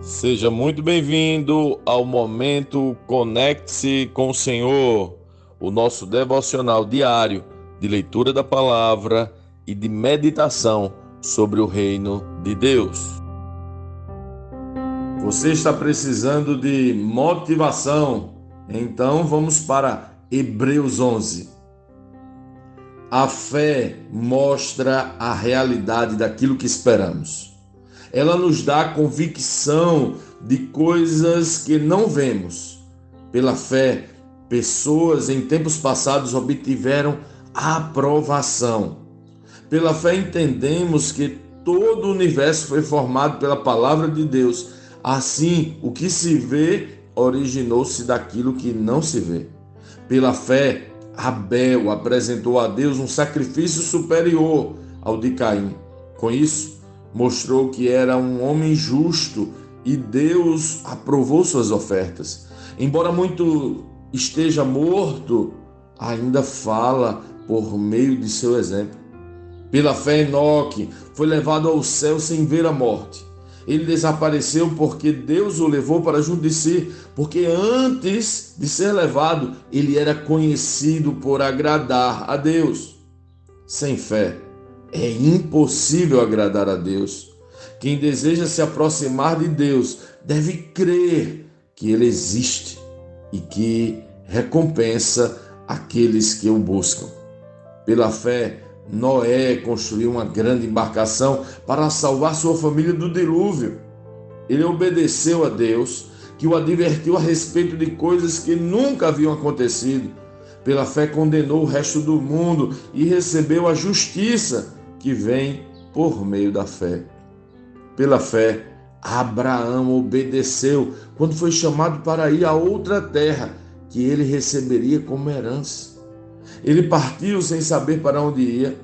Seja muito bem-vindo ao momento Conecte-se com o Senhor, o nosso devocional diário de leitura da palavra e de meditação sobre o reino de Deus. Você está precisando de motivação? Então vamos para Hebreus 11. A fé mostra a realidade daquilo que esperamos. Ela nos dá convicção de coisas que não vemos. Pela fé, pessoas em tempos passados obtiveram aprovação. Pela fé entendemos que todo o universo foi formado pela palavra de Deus. Assim, o que se vê originou-se daquilo que não se vê. Pela fé, Abel apresentou a Deus um sacrifício superior ao de Caim. Com isso, mostrou que era um homem justo e Deus aprovou suas ofertas. Embora muito esteja morto, ainda fala por meio de seu exemplo. Pela fé, Enoque foi levado ao céu sem ver a morte. Ele desapareceu porque Deus o levou para junto de si, porque antes de ser levado, ele era conhecido por agradar a Deus. Sem fé, é impossível agradar a Deus. Quem deseja se aproximar de Deus deve crer que Ele existe e que recompensa aqueles que o buscam. Pela fé, Noé construiu uma grande embarcação para salvar sua família do dilúvio. Ele obedeceu a Deus, que o advertiu a respeito de coisas que nunca haviam acontecido. Pela fé, condenou o resto do mundo e recebeu a justiça que vem por meio da fé. Pela fé, Abraão obedeceu quando foi chamado para ir a outra terra que ele receberia como herança. Ele partiu sem saber para onde ia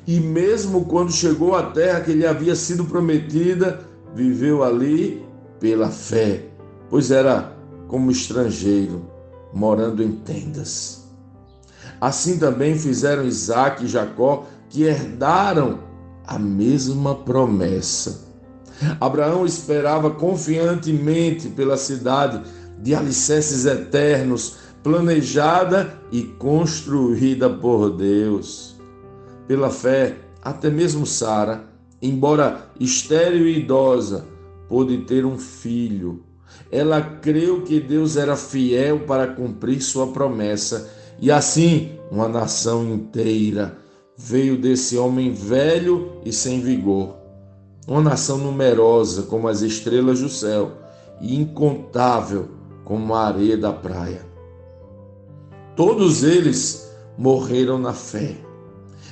e mesmo quando chegou à terra que lhe havia sido prometida, viveu ali pela fé, pois era como estrangeiro, morando em tendas. Assim também fizeram Isaque e Jacó, que herdaram a mesma promessa. Abraão esperava confiantemente pela cidade de alicerces eternos, planejada e construída por Deus. Pela fé, até mesmo Sara, embora estéril e idosa, pôde ter um filho. Ela creu que Deus era fiel para cumprir sua promessa, e assim uma nação inteira veio desse homem velho e sem vigor. Uma nação numerosa como as estrelas do céu e incontável como a areia da praia. Todos eles morreram na fé.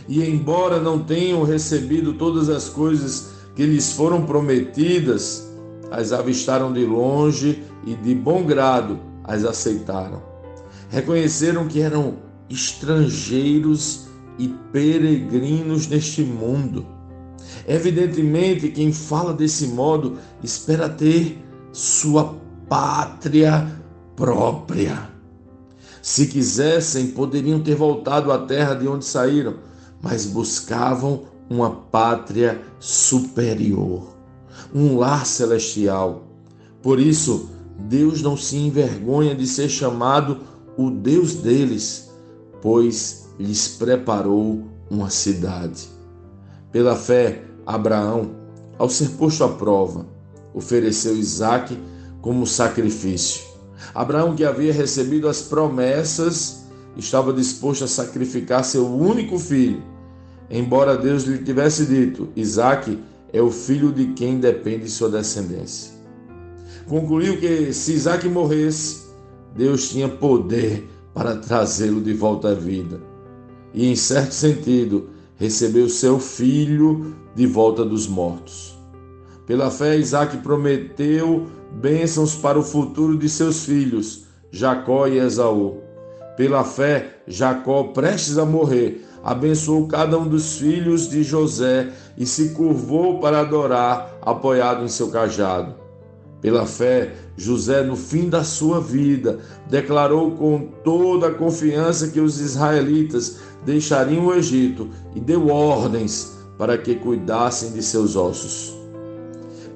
E embora não tenham recebido todas as coisas que lhes foram prometidas, as avistaram de longe e de bom grado as aceitaram. Reconheceram que eram estrangeiros e peregrinos neste mundo. Evidentemente, quem fala desse modo espera ter sua pátria própria. Se quisessem, poderiam ter voltado à terra de onde saíram, mas buscavam uma pátria superior, um lar celestial. Por isso, Deus não se envergonha de ser chamado o Deus deles, pois lhes preparou uma cidade. Pela fé, Abraão, ao ser posto à prova, ofereceu Isaque como sacrifício. Abraão, que havia recebido as promessas, estava disposto a sacrificar seu único filho, embora Deus lhe tivesse dito: Isaque é o filho de quem depende sua descendência. Concluiu que se Isaque morresse, Deus tinha poder para trazê-lo de volta à vida. E, em certo sentido, recebeu seu filho de volta dos mortos. Pela fé, Isaque prometeu bênçãos para o futuro de seus filhos, Jacó e Esaú. Pela fé, Jacó, prestes a morrer, abençoou cada um dos filhos de José e se curvou para adorar, apoiado em seu cajado. Pela fé, José, no fim da sua vida, declarou com toda a confiança que os israelitas deixariam o Egito e deu ordens para que cuidassem de seus ossos.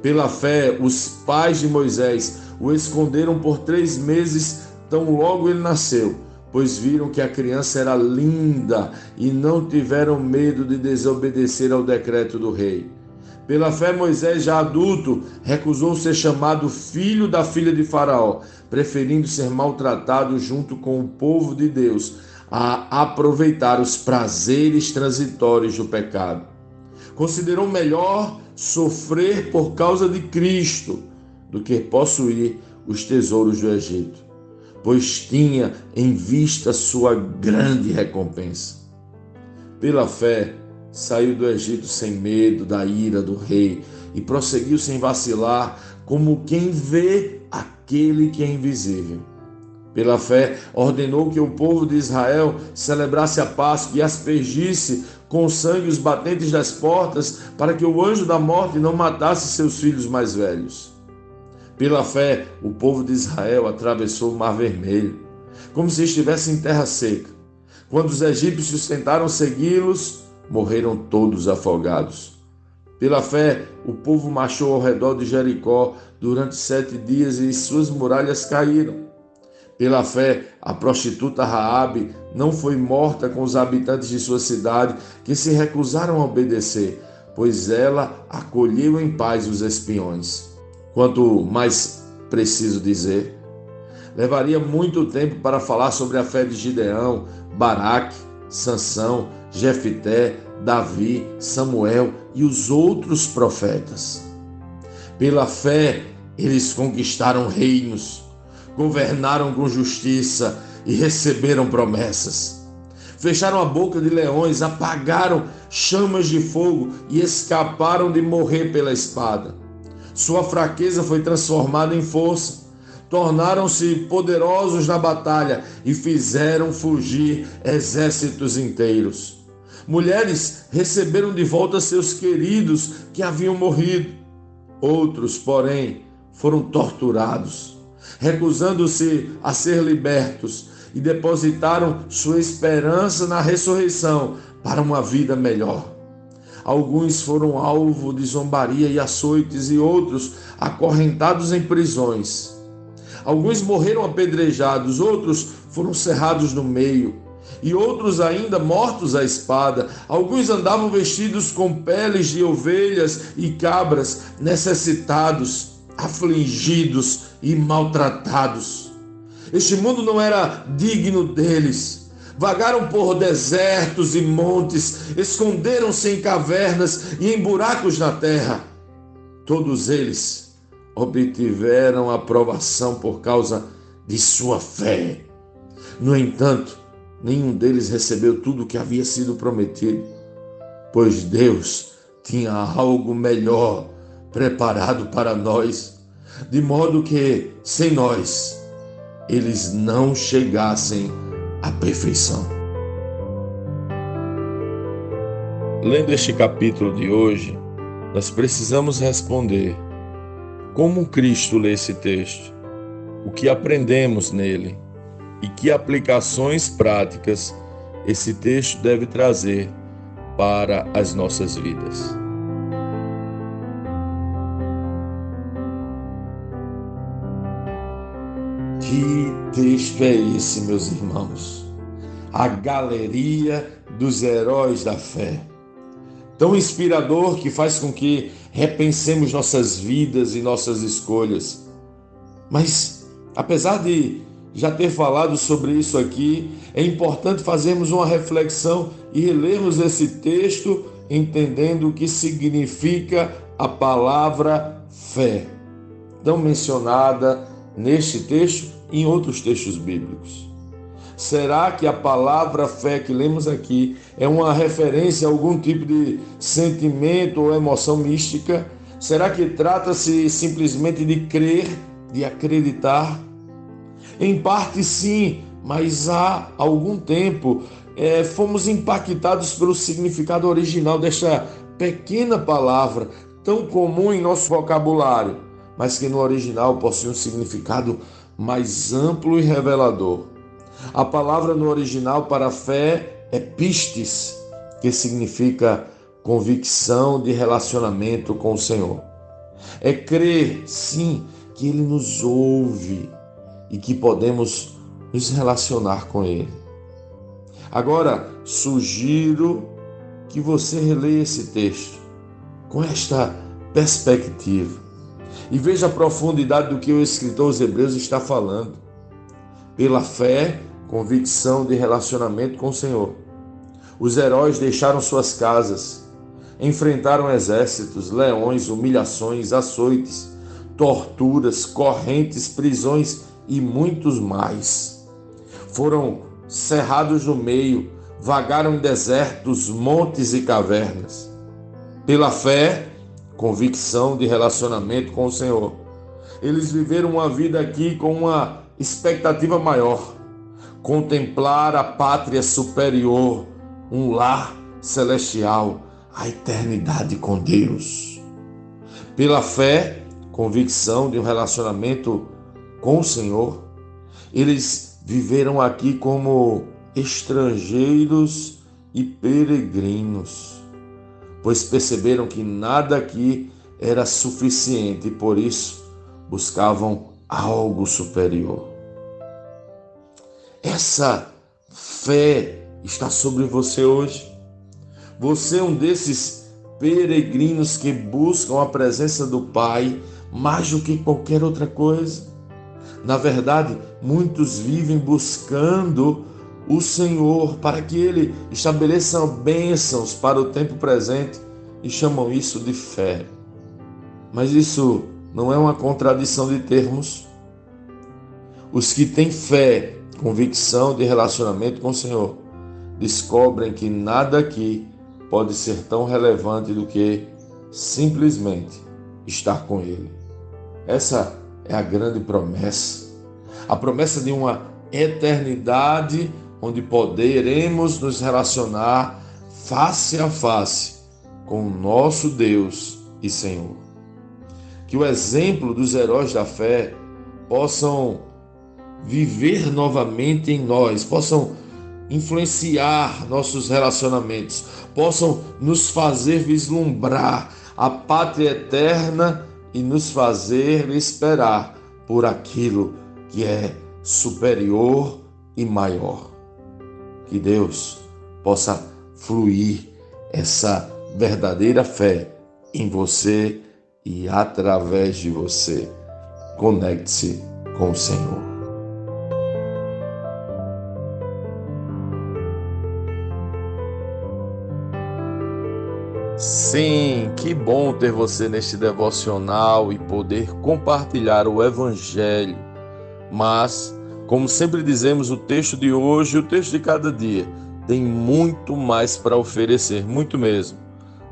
Pela fé, os pais de Moisés o esconderam por 3 meses, tão logo ele nasceu, pois viram que a criança era linda e não tiveram medo de desobedecer ao decreto do rei. Pela fé, Moisés, já adulto, recusou ser chamado filho da filha de Faraó, preferindo ser maltratado junto com o povo de Deus, a aproveitar os prazeres transitórios do pecado. Considerou melhor sofrer por causa de Cristo do que possuir os tesouros do Egito, pois tinha em vista sua grande recompensa. Pela fé, saiu do Egito sem medo da ira do rei e prosseguiu sem vacilar, como quem vê aquele que é invisível. Pela fé, ordenou que o povo de Israel celebrasse a Páscoa e aspergisse com sangue os batentes das portas, para que o anjo da morte não matasse seus filhos mais velhos. Pela fé, o povo de Israel atravessou o Mar Vermelho, como se estivesse em terra seca. Quando os egípcios tentaram segui-los, morreram todos afogados. Pela fé, o povo marchou ao redor de Jericó durante 7 dias e suas muralhas caíram. Pela fé, a prostituta Raabe não foi morta com os habitantes de sua cidade, que se recusaram a obedecer, pois ela acolheu em paz os espiões. Quanto mais preciso dizer, levaria muito tempo para falar sobre a fé de Gideão, Baraque, Sansão, Jefté, Davi, Samuel e os outros profetas. Pela fé, eles conquistaram reinos, governaram com justiça e receberam promessas. Fecharam a boca de leões, apagaram chamas de fogo e escaparam de morrer pela espada. Sua fraqueza foi transformada em força. Tornaram-se poderosos na batalha e fizeram fugir exércitos inteiros. Mulheres receberam de volta seus queridos que haviam morrido. Outros, porém, foram torturados, recusando-se a ser libertos, e depositaram sua esperança na ressurreição para uma vida melhor. Alguns foram alvo de zombaria e açoites, e outros acorrentados em prisões. Alguns morreram apedrejados, outros foram cerrados no meio, e outros ainda mortos à espada. Alguns andavam vestidos com peles de ovelhas e cabras, necessitados, afligidos e maltratados. Este mundo não era digno deles. Vagaram por desertos e montes, esconderam-se em cavernas e em buracos na terra. Todos eles obtiveram aprovação por causa de sua fé. No entanto, nenhum deles recebeu tudo o que havia sido prometido, pois Deus tinha algo melhor preparado para nós, de modo que, sem nós, eles não chegassem à perfeição. Lendo este capítulo de hoje, nós precisamos responder: como Cristo lê esse texto? O que aprendemos nele? E que aplicações práticas esse texto deve trazer para as nossas vidas? Que texto é esse, meus irmãos? A galeria dos heróis da fé. Tão inspirador, que faz com que repensemos nossas vidas e nossas escolhas. Mas, apesar de já ter falado sobre isso aqui, é importante fazermos uma reflexão e relermos esse texto, entendendo o que significa a palavra fé, tão mencionada neste texto e em outros textos bíblicos. Será que a palavra fé que lemos aqui é uma referência a algum tipo de sentimento ou emoção mística? Será que trata-se simplesmente de crer, de acreditar? Em parte sim, mas há algum tempo fomos impactados pelo significado original desta pequena palavra, tão comum em nosso vocabulário, mas que no original possui um significado mais amplo e revelador. A palavra no original para fé é pistis, que significa convicção de relacionamento com o Senhor. É crer, sim, que Ele nos ouve e que podemos nos relacionar com Ele. Agora, sugiro que você releia esse texto com esta perspectiva e veja a profundidade do que o escritor aos Hebreus está falando. Pela fé, convicção de relacionamento com o Senhor. Os heróis deixaram suas casas, enfrentaram exércitos, leões, humilhações, açoites, torturas, correntes, prisões e muitos mais. Foram cerrados no meio, vagaram em desertos, montes e cavernas. Pela fé, convicção de relacionamento com o Senhor. Eles viveram uma vida aqui com uma expectativa maior. Contemplar a pátria superior, um lar celestial, a eternidade com Deus. Pela fé, convicção de um relacionamento com o Senhor, eles viveram aqui como estrangeiros e peregrinos, pois perceberam que nada aqui era suficiente e por isso buscavam algo superior. Essa fé está sobre você hoje. Você é um desses peregrinos que buscam a presença do Pai mais do que qualquer outra coisa. Na verdade, muitos vivem buscando o Senhor para que Ele estabeleça bênçãos para o tempo presente e chamam isso de fé. Mas isso não é uma contradição de termos? Os que têm fé, convicção de relacionamento com o Senhor, descobrem que nada aqui pode ser tão relevante do que simplesmente estar com Ele. Essa é a grande promessa, a promessa de uma eternidade onde poderemos nos relacionar face a face com o nosso Deus e Senhor. Que o exemplo dos heróis da fé possam viver novamente em nós, possam influenciar nossos relacionamentos, possam nos fazer vislumbrar a pátria eterna e nos fazer esperar por aquilo que é superior e maior. Que Deus possa fluir essa verdadeira fé em você e através de você. Conecte-se com o Senhor. Sim, que bom ter você neste devocional e poder compartilhar o Evangelho. Mas, como sempre dizemos, o texto de hoje, o texto de cada dia, tem muito mais para oferecer, muito mesmo.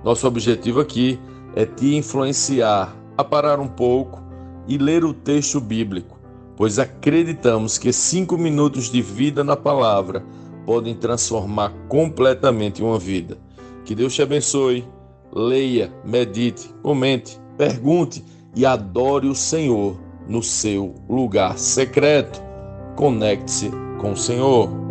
Nosso objetivo aqui é te influenciar a parar um pouco e ler o texto bíblico, pois acreditamos que 5 minutos de vida na palavra podem transformar completamente uma vida. Que Deus te abençoe. Leia, medite, comente, pergunte e adore o Senhor no seu lugar secreto. Conecte-se com o Senhor.